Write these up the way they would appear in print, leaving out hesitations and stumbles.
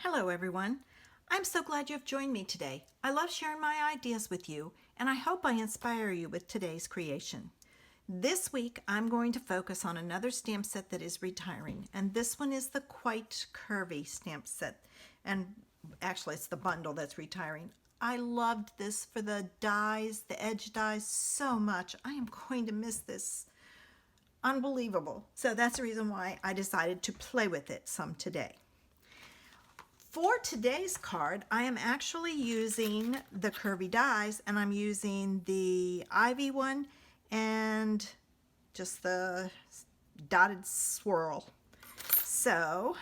Hello everyone. I'm so glad you've joined me today. I love sharing my ideas with you, and I hope I inspire you with today's creation. This week I'm going to focus on another stamp set that is retiring, and this one is the Quite Curvy stamp set, and actually it's the bundle that's retiring. I loved this for the dies, the edge dies so much. I am going to miss this. Unbelievable. So that's the reason why I decided to play with it some today. For today's card, I am actually using the curvy dies, and I'm using the Ivy one and just the dotted swirl. So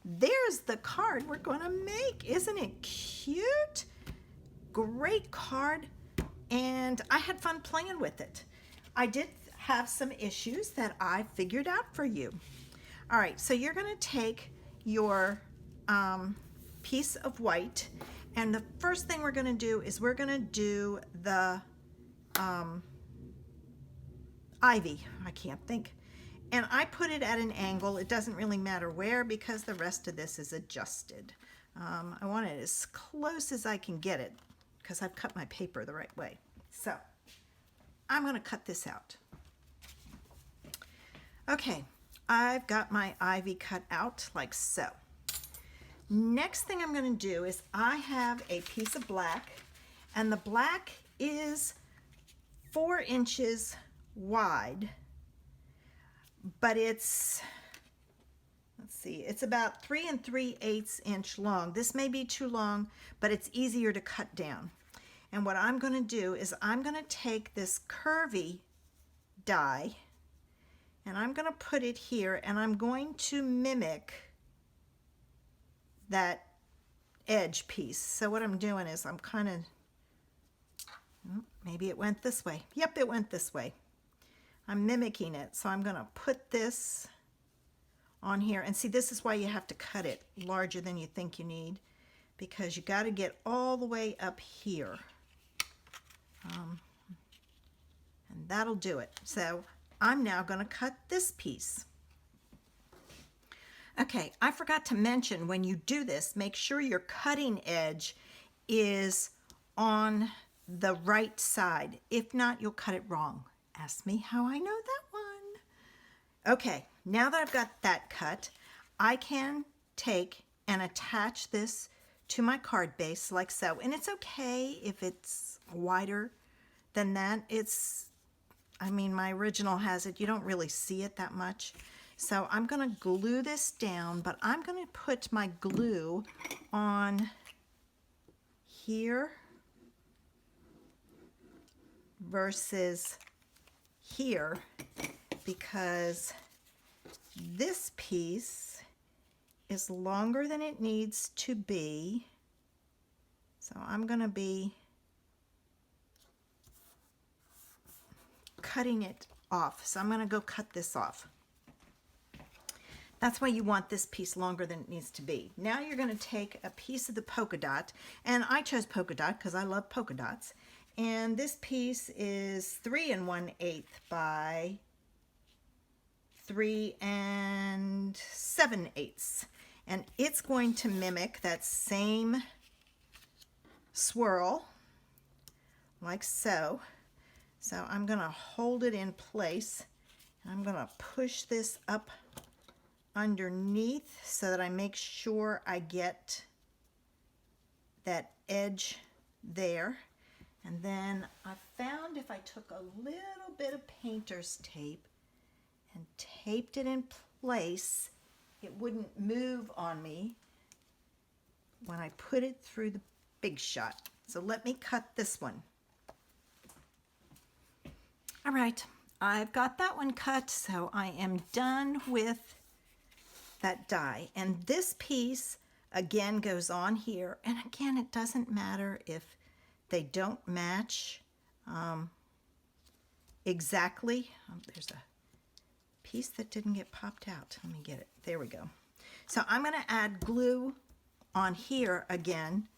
there's the card we're going to make. Isn't it cute? Great card, and I had fun playing with it. I did have some issues that I figured out for you. All right, so you're going to take your piece of white, and the first thing we're going to do is we're going to do the ivy. I can't think. And I put it at an angle. It doesn't really matter where because the rest of this is adjusted. I want it as close as I can get it because I've cut my paper the right way. So I'm going to cut this out. Okay, I've got my ivy cut out like so. Next thing I'm going to do is I have a piece of black, and the black is 4 inches wide, but it's, let's see, it's about 3 3/8 inch long. This may be too long, but it's easier to cut down. And what I'm going to do is I'm going to take this curvy die, and I'm going to put it here, and I'm going to mimic that edge piece. So what I'm doing is I'm kind of, maybe it went this way. Yep, it went this way. I'm mimicking it. So I'm going to put this on here. And see, this is why you have to cut it larger than you think you need, because you got to get all the way up here. And that'll do it. So I'm now going to cut this piece. Okay, I forgot to mention, when you do this, make sure your cutting edge is on the right side. If not, you'll cut it wrong. Ask me how I know that one. Okay, now that I've got that cut, I can take and attach this to my card base like so. And it's okay if it's wider than that. I mean, my original has it. You don't really see it that much. So I'm going to glue this down, but I'm going to put my glue on here versus here, because this piece is longer than it needs to be. So I'm going to be cutting it off. So I'm going to go cut this off. That's why you want this piece longer than it needs to be. Now you're going to take a piece of the polka dot, and I chose polka dot because I love polka dots. And this piece is 3 1/8 by 3 7/8. And it's going to mimic that same swirl, like so. So I'm going to hold it in place, and I'm going to push this up underneath so that I make sure I get that edge there. And then I found if I took a little bit of painter's tape and taped it in place, it wouldn't move on me when I put it through the Big Shot. So let me cut this one. All right, I've got that one cut, so I am done with that die. And this piece again goes on here, and again, it doesn't matter if they don't match exactly. There's a piece that didn't get popped out. Let me get it. There we go. So I'm going to add glue on here again,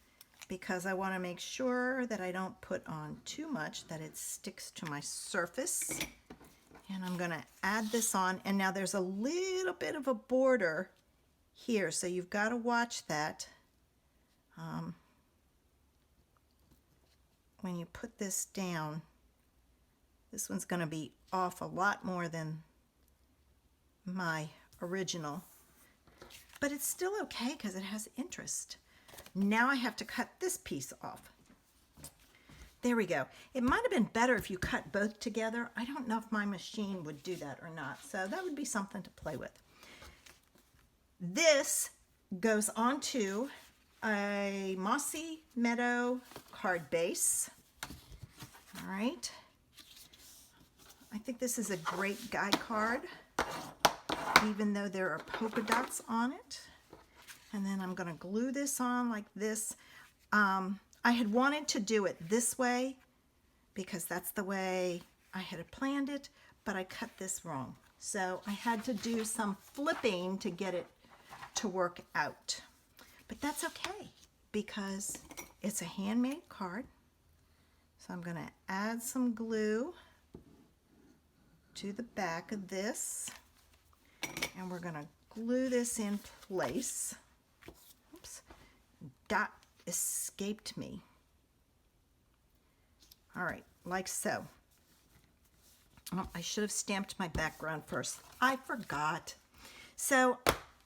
because I want to make sure that I don't put on too much, that it sticks to my surface. And I'm going to add this on, and now there's a little bit of a border here, so you've got to watch that when you put this down. This one's going to be off a lot more than my original, but it's still okay because it has interest. Now I have to cut this piece off. There we go. It might have been better if you cut both together. I don't know if my machine would do that or not, so that would be something to play with. This goes onto a Mossy Meadow card base. All right. I think this is a great guide card, even though there are polka dots on it. And then I'm going to glue this on like this. I had wanted to do it this way because that's the way I had planned it, but I cut this wrong. So I had to do some flipping to get it to work out. But that's okay because it's a handmade card. So I'm going to add some glue to the back of this, and we're going to glue this in place. Oops, dot escaped me. All right, like so. Oh, I should have stamped my background first. I forgot. So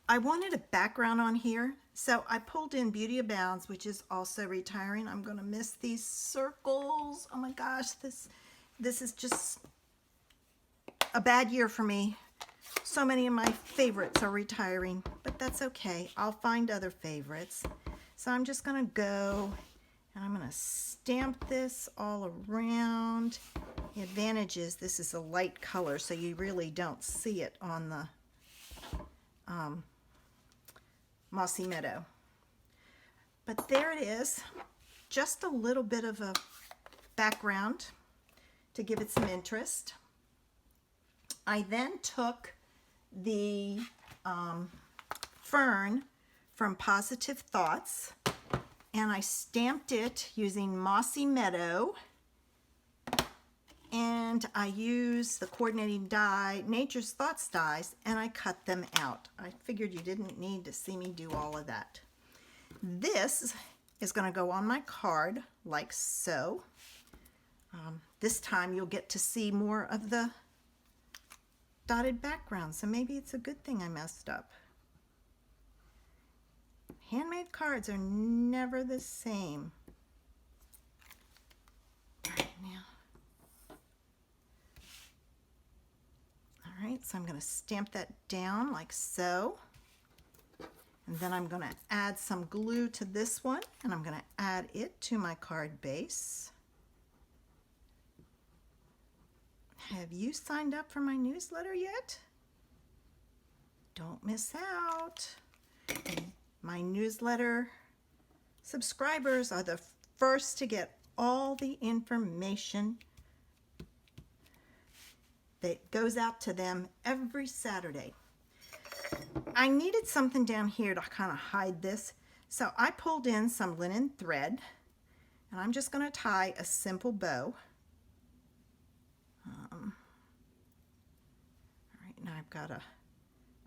I wanted a background on here, so I pulled in Beauty Abounds, which is also retiring. I'm going to miss these circles. Oh my gosh, this is just a bad year for me. So many of my favorites are retiring, but that's okay. I'll find other favorites. So I'm just going to go and I'm going to stamp this all around. The advantage is this is a light color, so you really don't see it on the Mossy Meadow. But there it is, just a little bit of a background to give it some interest. I then took the fern from Positive Thoughts and I stamped it using Mossy Meadow, and I used the coordinating die, Nature's Thoughts dies, and I cut them out. I figured you didn't need to see me do all of that. This is going to go on my card like so. This time you'll get to see more of the dotted background, so maybe it's a good thing I messed up. Handmade cards are never the same. All right, now. All right, so I'm going to stamp that down like so. And then I'm going to add some glue to this one, and I'm going to add it to my card base. Have you signed up for my newsletter yet? Don't miss out. My newsletter subscribers are the first to get all the information that goes out to them every Saturday. I needed something down here to kind of hide this, so I pulled in some linen thread, and I'm just going to tie a simple bow. All right, now I've got to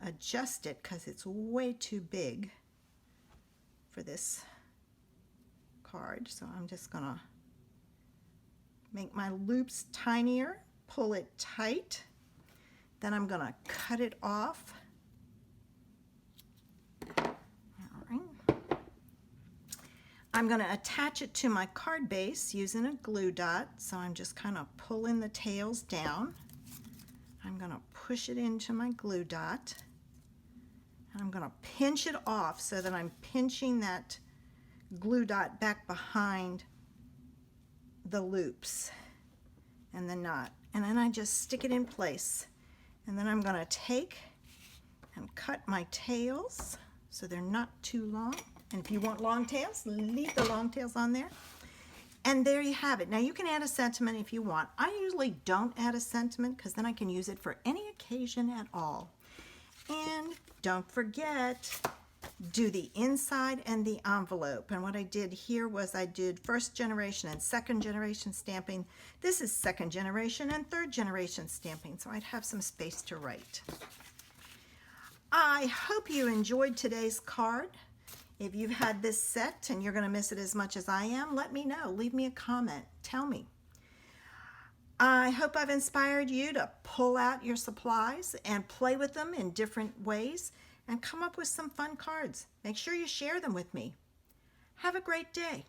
adjust it because it's way too big for this card, so I'm just going to make my loops tinier, pull it tight, then I'm going to cut it off. I'm going to attach it to my card base using a glue dot, so I'm just kind of pulling the tails down. I'm going to push it into my glue dot, and I'm going to pinch it off so that I'm pinching that glue dot back behind the loops and the knot, and then I just stick it in place. And then I'm going to take and cut my tails so they're not too long. And if you want long tails, leave the long tails on there. And there you have it. Now you can add a sentiment if you want. I usually don't add a sentiment because then I can use it for any occasion at all. And don't forget, do the inside and the envelope. And what I did here was I did first generation and second generation stamping. This is second generation and third generation stamping, so I'd have some space to write. I hope you enjoyed today's card. If you've had this set and you're going to miss it as much as I am, let me know. Leave me a comment. Tell me. I hope I've inspired you to pull out your supplies and play with them in different ways and come up with some fun cards. Make sure you share them with me. Have a great day.